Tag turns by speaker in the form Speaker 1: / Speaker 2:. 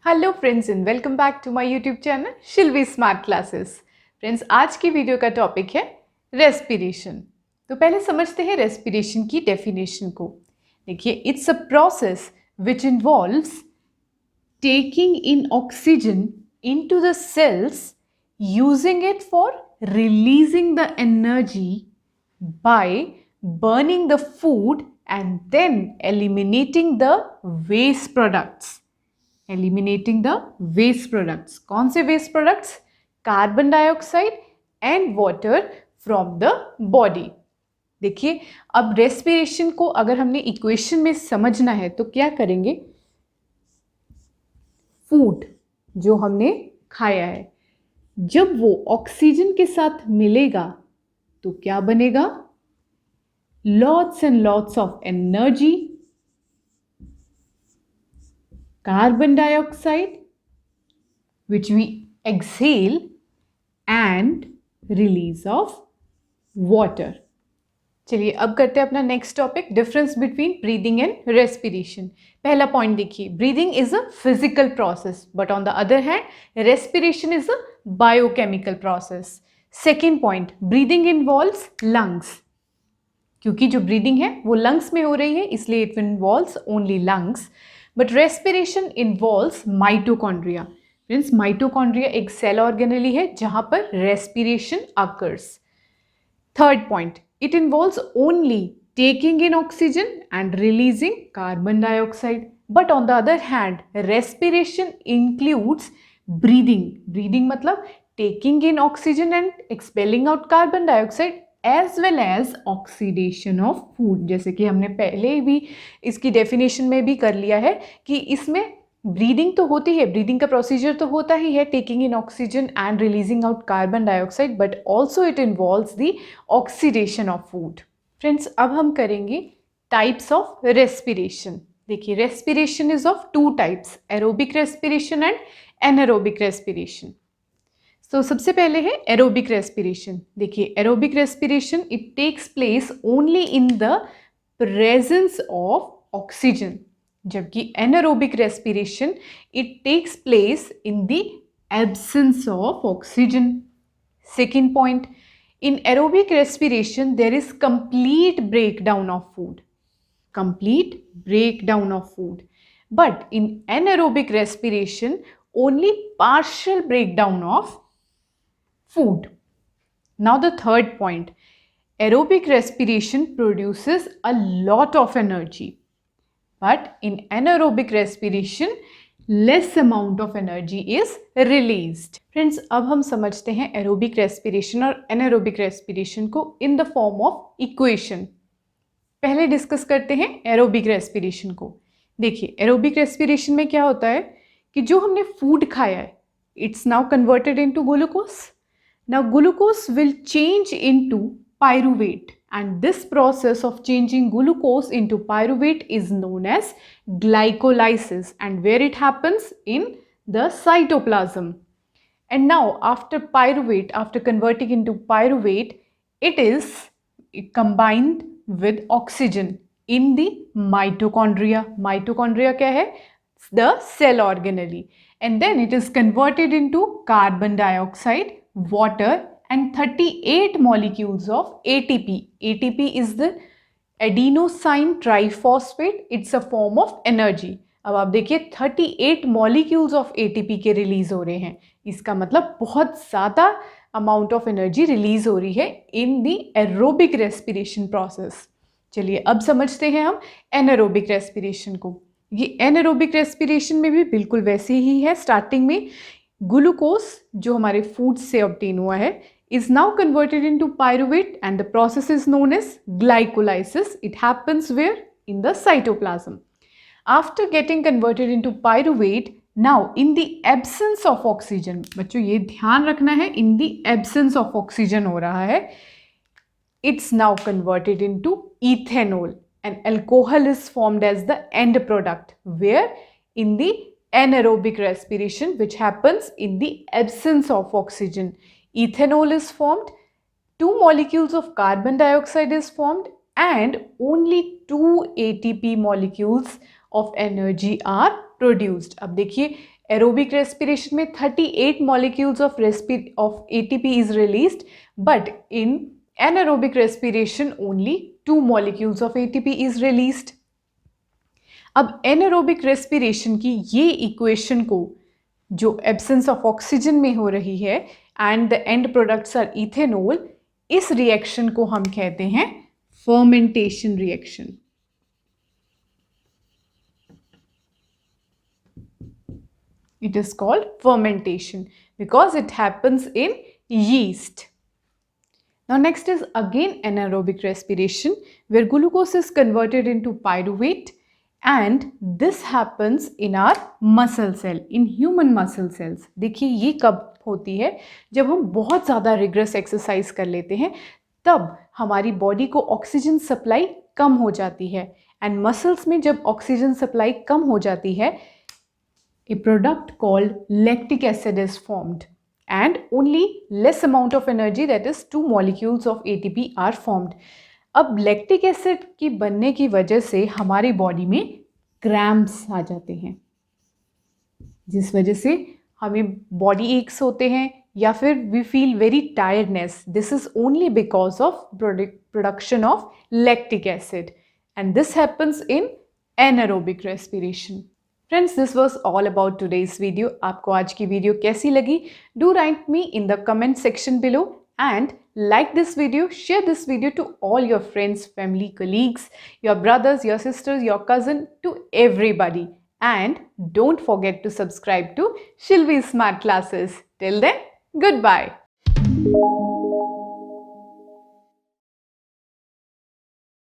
Speaker 1: Hello friends and welcome back to my YouTube channel Shilvi smart classes. Friends, आज की video का topic है respiration. तो पहले समझते हैं रेस्पिरेशन की डेफिनेशन को। देखिए, it's a process which involves taking in oxygen into the cells, using it for releasing the energy by burning the food and then eliminating the waste products. Eliminating the waste products. कौन से waste products? Carbon dioxide and water from the body. देखिए, अब respiration को अगर हमने equation में समझना है तो क्या करेंगे? फूड जो हमने खाया है, जब वो ऑक्सीजन के साथ मिलेगा तो क्या बनेगा? Lots and lots of energy, carbon dioxide which we exhale and release of water. चलिए अब करते हैं अपना next topic, difference between breathing and respiration. पहला पॉइंट देखिए, breathing is a physical process but on the other hand respiration is a biochemical process. Second point, breathing involves lungs, क्योंकि जो breathing है वो लंग्स में हो रही है इसलिए it involves only lungs. But respiration involves mitochondria. Means mitochondria एक सेल ऑर्गेनेली है जहां पर respiration occurs. Third point, it involves only taking in oxygen and releasing carbon dioxide. But on the other hand, respiration includes breathing. Breathing मतलब taking in oxygen and expelling out carbon dioxide as well as oxidation of food. जैसे कि हमने पहले भी इसकी definition में भी कर लिया है कि इसमें ब्रीदिंग तो होती है, ब्रीदिंग का प्रोसीजर तो होता ही है, taking in oxygen and releasing out carbon dioxide, but also it involves the oxidation of food. Friends, अब हम करेंगे टाइप्स ऑफ रेस्पिरेशन। देखिए, respiration is of two types, aerobic respiration and anaerobic respiration. तो सबसे पहले है एरोबिक रेस्पिरेशन। देखिए, aerobic respiration it takes place only in the presence of oxygen, जबकि anaerobic respiration it takes place in the absence of oxygen. Second point, in aerobic respiration there is complete breakdown of food, complete breakdown of food, but in anaerobic respiration only partial breakdown of food. Now the third point, aerobic respiration produces a lot of energy, but in anaerobic respiration less amount of energy is released. Friends, अब हम समझते हैं aerobic respiration और anaerobic respiration को in the form of equation. पहले discuss करते हैं aerobic respiration को। देखिए, aerobic respiration में क्या होता है कि जो हमने फूड खाया है it's now converted into glucose. Now glucose will change into pyruvate and this process of changing glucose into pyruvate is known as glycolysis, and where it happens in the cytoplasm. And now after pyruvate, after converting into pyruvate, it is combined with oxygen in the mitochondria. Mitochondria क्या है? The cell organelle, and then it is converted into carbon dioxide, water and 38 molecules of ATP. ATP is the adenosine triphosphate. It's a form of energy. अब आप देखिए 38 molecules of ATP के release हो रहे हैं, इसका मतलब बहुत ज़्यादा अमाउंट ऑफ एनर्जी रिलीज हो रही है in the aerobic respiration process. चलिए अब समझते हैं हम एनारोबिक रेस्पिरेशन को। ये एनारोबिक रेस्पिरेशन में भी बिल्कुल वैसे ही है। स्टार्टिंग में ग्लूकोज जो हमारे फूड से ऑब्टेन हुआ है is now converted into pyruvate and the process is known as glycolysis. It happens where? In the cytoplasm. After getting converted into pyruvate, now in the absence of oxygen, बच्चों ये ध्यान रखना है, in the absence of oxygen हो रहा है, it's now converted into ethanol. And alcohol is formed as the end product, where in the anaerobic respiration which happens in the absence of oxygen, ethanol is formed, 2 molecules of carbon dioxide is formed and only 2 ATP molecules of energy are produced. अब देखिए aerobic respiration में 38 molecules of ATP is released, but in anaerobic respiration only 2 molecules of ATP is released. अब anaerobic respiration की ये equation को जो absence of oxygen में हो रही है and the end products are ethanol, इस रिएक्शन को हम कहते हैं fermentation reaction. It is called fermentation because it happens in yeast. Now next is again anaerobic respiration where glucose is converted into pyruvate and this happens in our muscle cell, in human muscle cells. देखिए ये कब होती है? जब हम बहुत ज़्यादा regret exercise कर लेते हैं तब हमारी बॉडी को ऑक्सीजन सप्लाई कम हो जाती है एंड मसल्स में जब ऑक्सीजन सप्लाई कम हो जाती है a product called lactic acid is formed and only less amount of energy, that is 2 molecules of ATP are formed. अब lactic acid की बनने की वजह से हमारी बॉडी में क्रैम्प्स आ जाते हैं जिस वजह से हमें बॉडी एक्स होते हैं या फिर we feel very tiredness. This is only because of production of lactic acid and this happens in anaerobic respiration. Friends, this was all about today's video. आपको आज की वीडियो कैसी लगी? Do write me in the comment section below and like this video, share this video to all your friends, family, colleagues, your brothers, your sisters, your cousin, to everybody. And don't forget to subscribe to Shilvi's Smart Classes. Till then, goodbye.